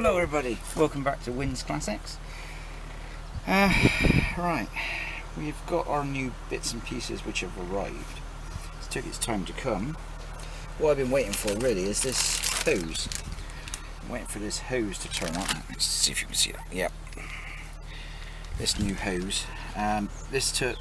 Hello everybody, welcome back to Wins Classics. Right, we've got our new bits and pieces which have arrived. It's took its time to come. What I've been waiting for really is this hose. I'm waiting for this hose to turn up. Let's see if you can see that. Yep. This new hose. This took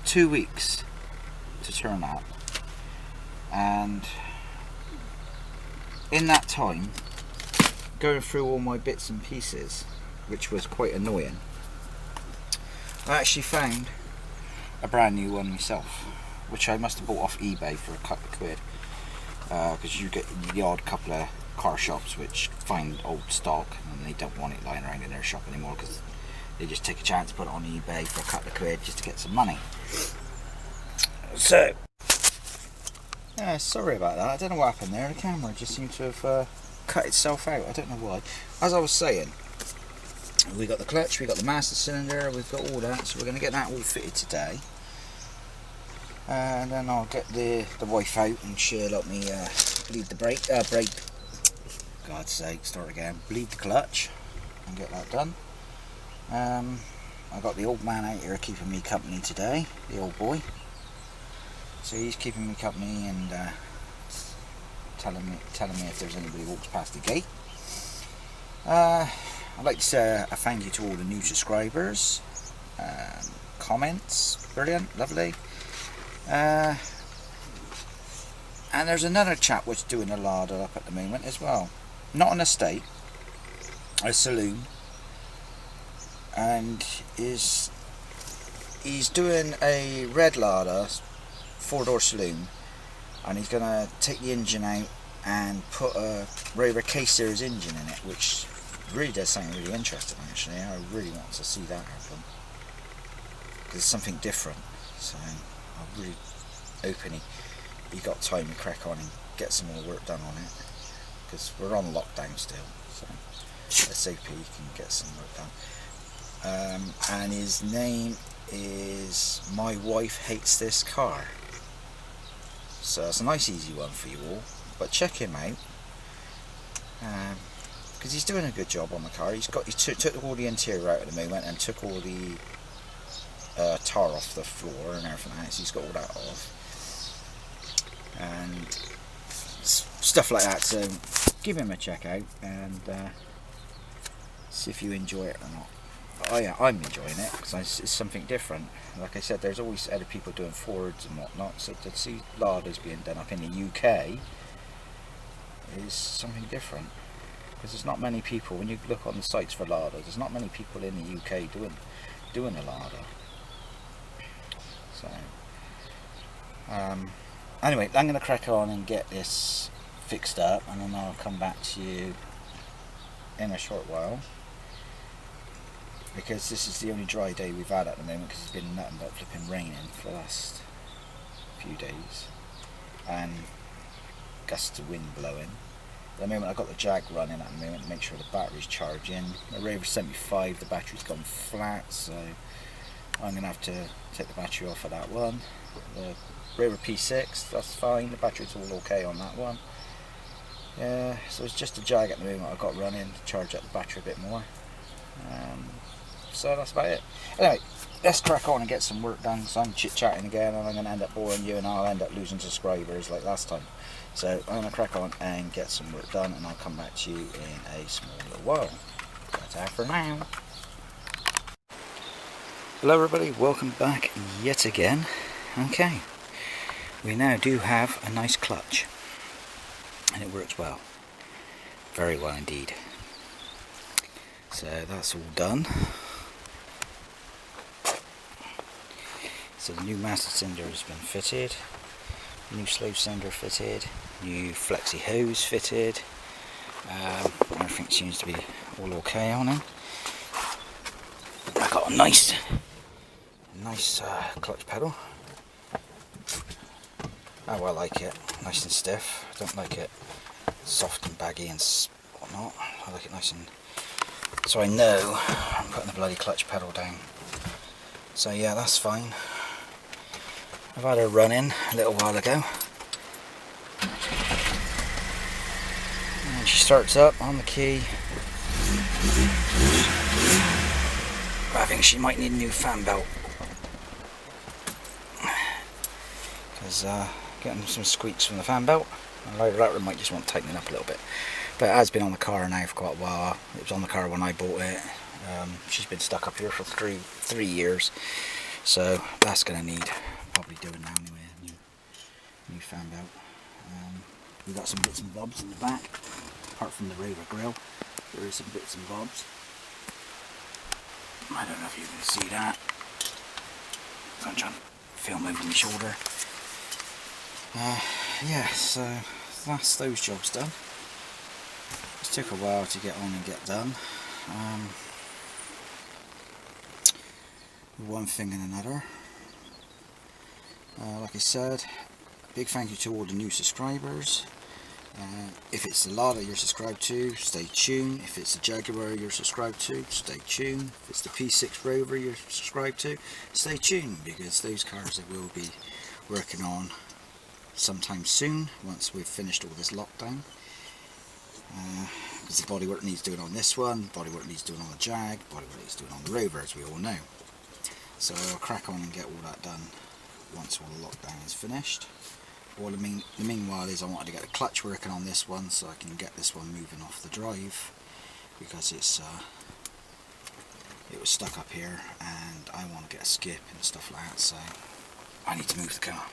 2 weeks to turn up, and in that time, going through all my bits and pieces, which was quite annoying, I actually found a brand new one myself, which I must have bought off eBay for a couple of quid, because you get the odd couple of car shops which find old stock and they don't want it lying around in their shop anymore because they just take a chance to put it on eBay for a couple of quid just to get some money. So yeah, sorry about that, I don't know what happened there. The camera just seemed to have cut itself out, I don't know why. As I was saying, we got the clutch, we got the master cylinder, we've got all that, so we're going to get that all fitted today, and then I'll get the wife out and she'll let me bleed the brake, God's sake, start again, bleed the clutch and get that done. I got the old man out here keeping me company today, the old boy, so he's keeping me company and telling me if there's anybody who walks past the gate. I'd like to say a thank you to all the new subscribers, comments, brilliant, lovely. And there's another chap which doing a Lada up at the moment as well. Not an estate, a saloon, and he's doing a red Lada 4-door saloon. And he's going to take the engine out and put a Rover K-Series engine in it, which really does sound really interesting actually. I really want to see that happen, because it's something different, so I'm really hoping he got time to crack on and get some more work done on it, because we're on lockdown still, so let's hope he can get some work done. And his name is My Wife Hates This Car. So it's a nice easy one for you all, but check him out, because he's doing a good job on the car. He took all the interior out at the moment and took all the tar off the floor and everything else. He's got all that off and stuff like that, so give him a check out and see if you enjoy it or not. Oh yeah, I'm enjoying it because it's something different. Like I said, there's always other people doing Fords and whatnot, so to see Ladas being done up in the UK is something different, because there's not many people, when you look on the sites for Ladas, there's not many people in the UK doing a Lada. So anyway, I'm going to crack on and get this fixed up, and then I'll come back to you in a short while, because this is the only dry day we've had at the moment, because it's been nothing but flipping raining for the last few days and gusts of wind blowing. At the moment I've got the Jag running at the moment to make sure the battery's charging. The Rover 75, the battery's gone flat, so I'm going to have to take the battery off of that one. The Rover P6, that's fine, the battery's all okay on that one. Yeah, so it's just a Jag at the moment I've got running to charge up the battery a bit more. So that's about it. Anyway, let's crack on and get some work done, because I'm chit-chatting again and I'm going to end up boring you and I'll end up losing subscribers like last time. So I'm going to crack on and get some work done, and I'll come back to you in a small little while. That's all for now. Hello everybody, welcome back yet again. Okay, we now do have a nice clutch and it works well. Very well indeed. So that's all done. So the new master cylinder has been fitted, new slow cylinder fitted, new flexi hose fitted, everything seems to be all okay on it. I got a nice clutch pedal. Oh, I like it, nice and stiff. I don't like it soft and baggy and whatnot. I like it nice and, so I know I'm putting the bloody clutch pedal down. So yeah, that's fine. I've had her running a little while ago, and she starts up on the key, think she might need a new fan belt. Because getting some squeaks from the fan belt. And Lada router might just want tightening up a little bit. But it has been on the car now for quite a while. It was on the car when I bought it. She's been stuck up here for three years. So that's going to need probably doing now anyway. New fan belt. We've got some bits and bobs in the back. Apart from the Rover grill, there is some bits and bobs. I don't know if you can see that. I'm trying to film over my shoulder. Yeah, so that's those jobs done. It took a while to get on and get done. One thing and another. Like I said, big thank you to all the new subscribers. If it's the Lada you're subscribed to, stay tuned. If it's the Jaguar you're subscribed to, stay tuned. If it's the P6 Rover you're subscribed to, stay tuned, because those cars I will be working on sometime soon once we've finished all this lockdown. Because the bodywork needs doing on this one, bodywork needs doing on the Jag, bodywork needs doing on the Rover, as we all know. So I'll crack on and get all that done once all the lockdown is finished. Well, the meanwhile is I wanted to get the clutch working on this one so I can get this one moving off the drive, because it was stuck up here and I want to get a skip and stuff like that, so I need to move the car.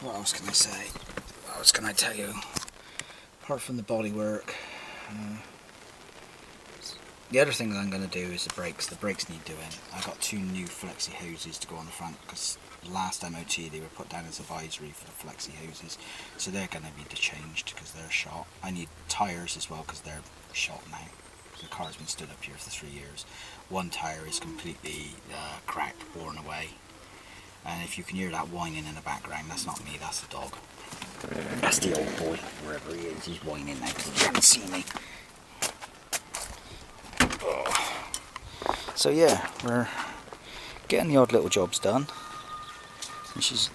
What else can I say? What else can I tell you? Apart from the bodywork, the other thing that I'm going to do is the brakes. The brakes need doing. I got 2 new flexi hoses to go on the front, because last MOT they were put down as advisory for the flexi hoses, so they're going to be changed because they're shot. I need tyres as well because they're shot now. The car's been stood up here for 3 years. One tyre is completely cracked, worn away, and if you can hear that whining in the background, that's not me, that's the dog. That's the old boy, wherever he is. He's whining now because he can't see me. Oh. So yeah, we're getting the odd little jobs done. And she's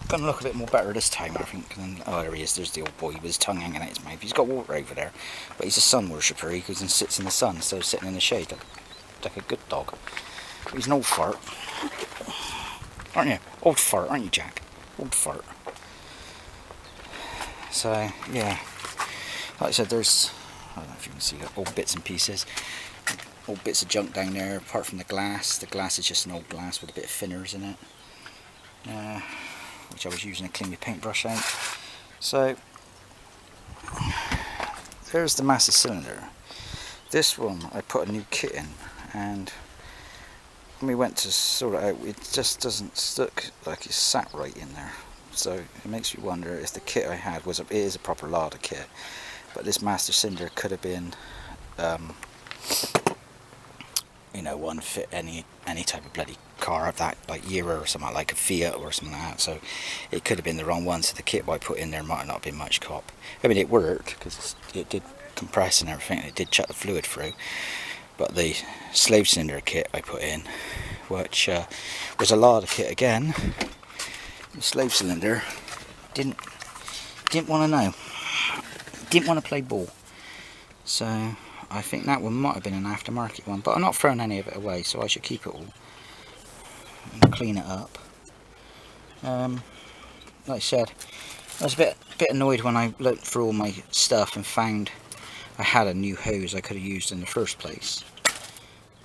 going to look a bit more better this time, I think. Than, oh, there he is. There's the old boy with his tongue hanging out his mouth. He's got water over there, but he's a sun worshipper. He goes and sits in the sun instead of sitting in the shade, like a good dog. But he's an old fart, aren't you? Old fart, aren't you, Jack? Old fart. So yeah, like I said, there's, I don't know if you can see that, old bits and pieces. Old bits of junk down there, apart from the glass. The glass is just an old glass with a bit of thinners in it, which I was using to clean my paintbrush out. So there's the master cylinder. This one I put a new kit in, and when we went to sort it out, it just doesn't look like it's sat right in there. So it makes me wonder if the kit I had was it is a proper Lada kit, but this master cylinder could have been you know, one fit any type of bloody car of that, like Euro or something, like a Fiat or something like that. So it could have been the wrong one, so the kit I put in there might not have been much cop. I mean, it worked because it did compress and everything, and it did chuck the fluid through. But the slave cylinder kit I put in, which was a Lada kit again, the slave cylinder didn't want to know, didn't want to play ball. So I think that one might have been an aftermarket one, but I'm not throwing any of it away, so I should keep it all and clean it up. Like I said, I was a bit annoyed when I looked through all my stuff and found I had a new hose I could have used in the first place,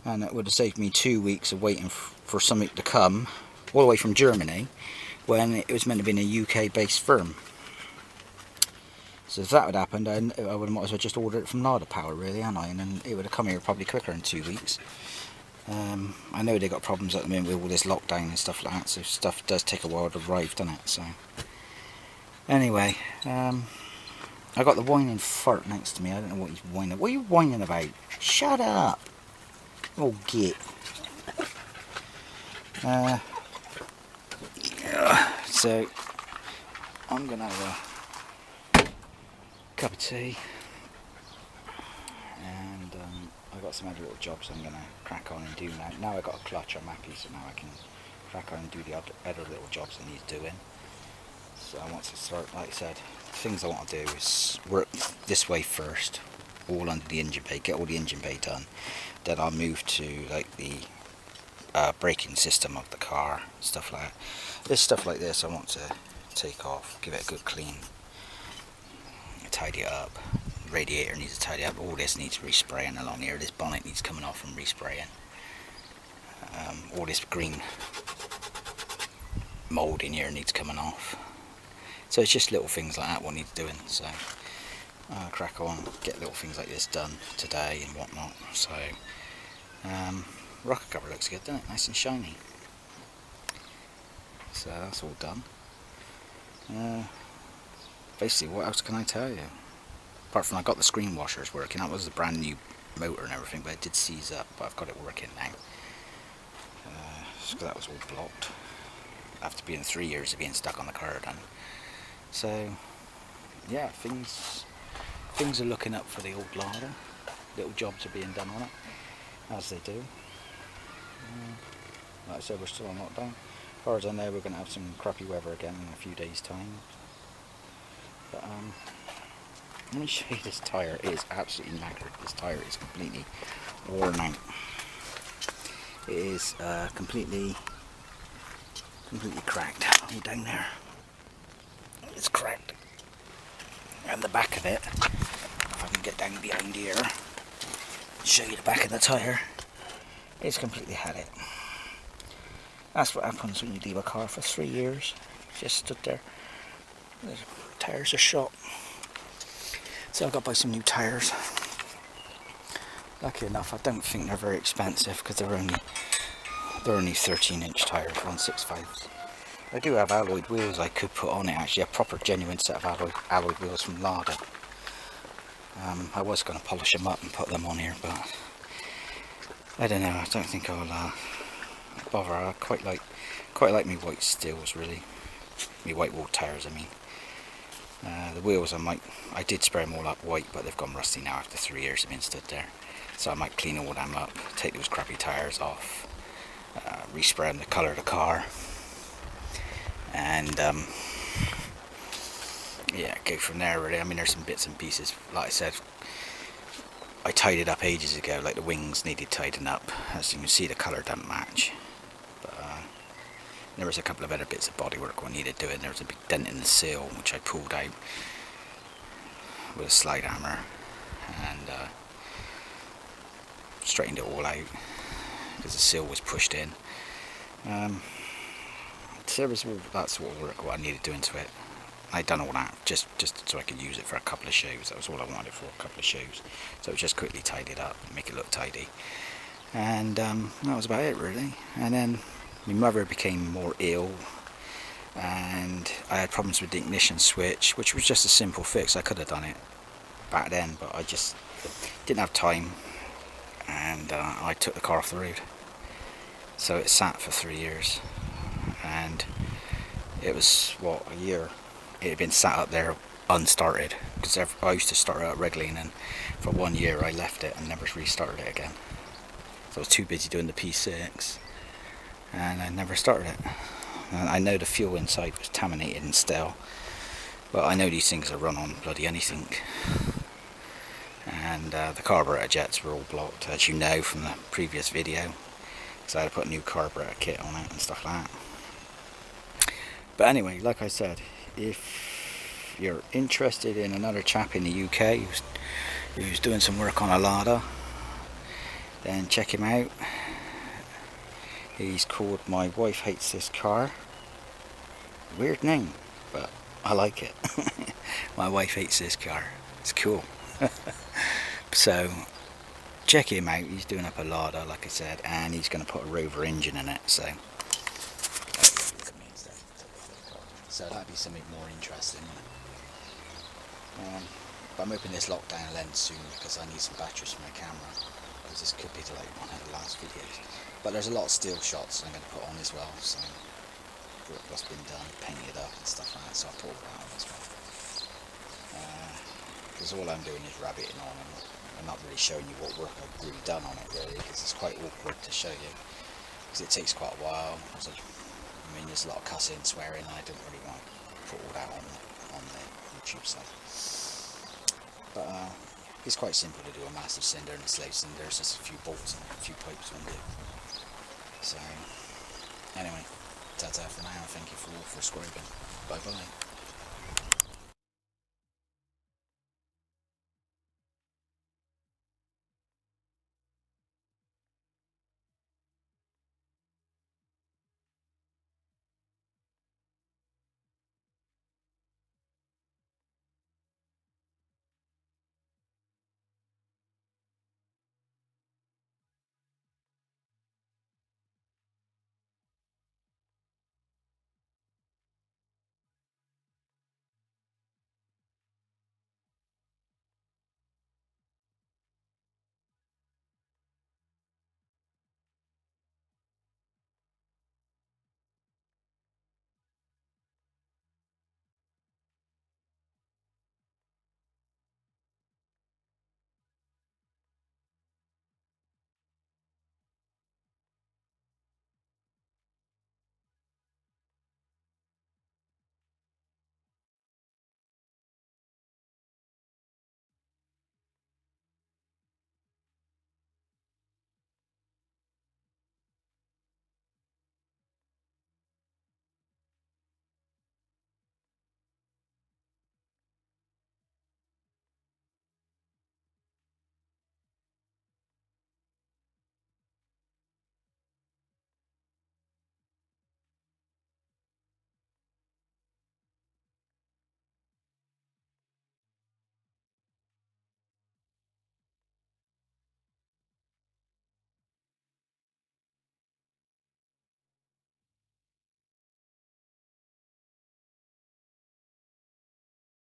and it would have saved me 2 weeks of waiting for something to come all the way from Germany when it was meant to be in a UK based firm. So if that had happened, I would have might as well just ordered it from Lada Power, really, hadn't I? And then it would have come here probably quicker in 2 weeks. I know they got problems at the moment with all this lockdown and stuff like that, so stuff does take a while to arrive, doesn't it? So anyway, I got the whining fart next to me. I don't know what he's whining. What are you whining about? Shut up! Oh, git. So I'm gonna have a cup of tea, and I've got some other little jobs I'm going to crack on and do now. Now I've got a clutch, I'm happy, so now I can crack on and do the other little jobs I need doing. So I want to start, like I said, the things I want to do is work this way first, all under the engine bay, get all the engine bay done. Then I'll move to like the braking system of the car, stuff like that. This stuff like this I want to take off, give it a good clean, tidy it up. Radiator needs to tidy up. All this needs respraying along here. This bonnet needs coming off and respraying. All this green mould in here needs coming off. So it's just little things like that what needs doing. So I'll crack on, get little things like this done today and whatnot. So rocker cover looks good, doesn't it? Nice and shiny. So that's all done. Basically, what else can I tell you? Apart from I got the screen washers working. That was a brand new motor and everything, but it did seize up. But I've got it working now. So that was all blocked. After being 3 years of being stuck on the car done. So yeah, things are looking up for the old Lada. Little jobs are being done on it, as they do. Like I said, we're still on lockdown. As far as I know, we're going to have some crappy weather again in a few days' time. But let me show you this tyre. It is absolutely knackered. This tyre is completely worn out. It is completely cracked. All down there. It's cracked. And the back of it, if I can get down behind here, show you the back of the tyre. It's completely had it. That's what happens when you leave a car for 3 years. Just stood there. The tyres are shot. So I've got to buy some new tyres. Lucky enough, I don't think they're very expensive because they're only 13-inch tyres, 165. I do have alloyed wheels I could put on it, actually, a proper genuine set of alloyed wheels from Lada. I was going to polish them up and put them on here, but I don't know. I don't think I'll bother. I quite like me white steels, really. Me white wall tyres, I mean. The wheels I did spray them all up white, but they've gone rusty now after 3 years of being stood there. So I might clean all them up, take those crappy tyres off, respray them the colour of the car, and yeah, go from there really. I mean, there's some bits and pieces, like I said, I tidied up ages ago, like the wings needed tidying up. As you can see, the colour doesn't match. But there was a couple of other bits of bodywork what needed doing. There was a big dent in the seal, which I pulled out with a slide hammer and straightened it all out because the seal was pushed in. So there was all that sort of work what I needed doing to it. I'd done all that just so I could use it for a couple of shows. That was all I wanted for a couple of shows. So just quickly tidied up, make it look tidy. And that was about it really. And then my mother became more ill and I had problems with the ignition switch, which was just a simple fix. I could have done it back then, but I just didn't have time, and I took the car off the road. So it sat for 3 years, and it was, what, a year it had been sat up there unstarted, because I used to start it up regularly, and then for 1 year I left it and never restarted it again. So I was too busy doing the P6 and I never started it. And I know the fuel inside was contaminated and stale, but I know these things are run on bloody anything. And the carburetor jets were all blocked, as you know from the previous video, because I had to put a new carburetor kit on it and stuff like that. But anyway, like I said, if you're interested in another chap in the UK who's doing some work on a Lada, then check him out. He's called My Wife Hates This Car. Weird name, but I like it. My Wife Hates This Car. It's cool. So check him out. He's doing up a Lada, like I said, and he's going to put a Rover engine in it. So that'd be something more interesting. But I'm hoping this lockdown will end soon because I need some batteries for my camera, because this could be like one of the last videos. But there's a lot of still shots I'm going to put on as well, so work what's been done, painted up and stuff like that, so I'll put all that on as well. Because all I'm doing is rabbiting on, and I'm not really showing you what work I've really done on it really, because it's quite awkward to show you, because it takes quite a while. I mean, there's a lot of cussing, swearing, and I don't really want to put all that on the YouTube side. But It's quite simple to do a massive cylinder and a slave cylinder. It's just a few bolts and a few pipes will do. So, anyway, ta-ta for now. Thank you for all for subscribing. Bye-bye.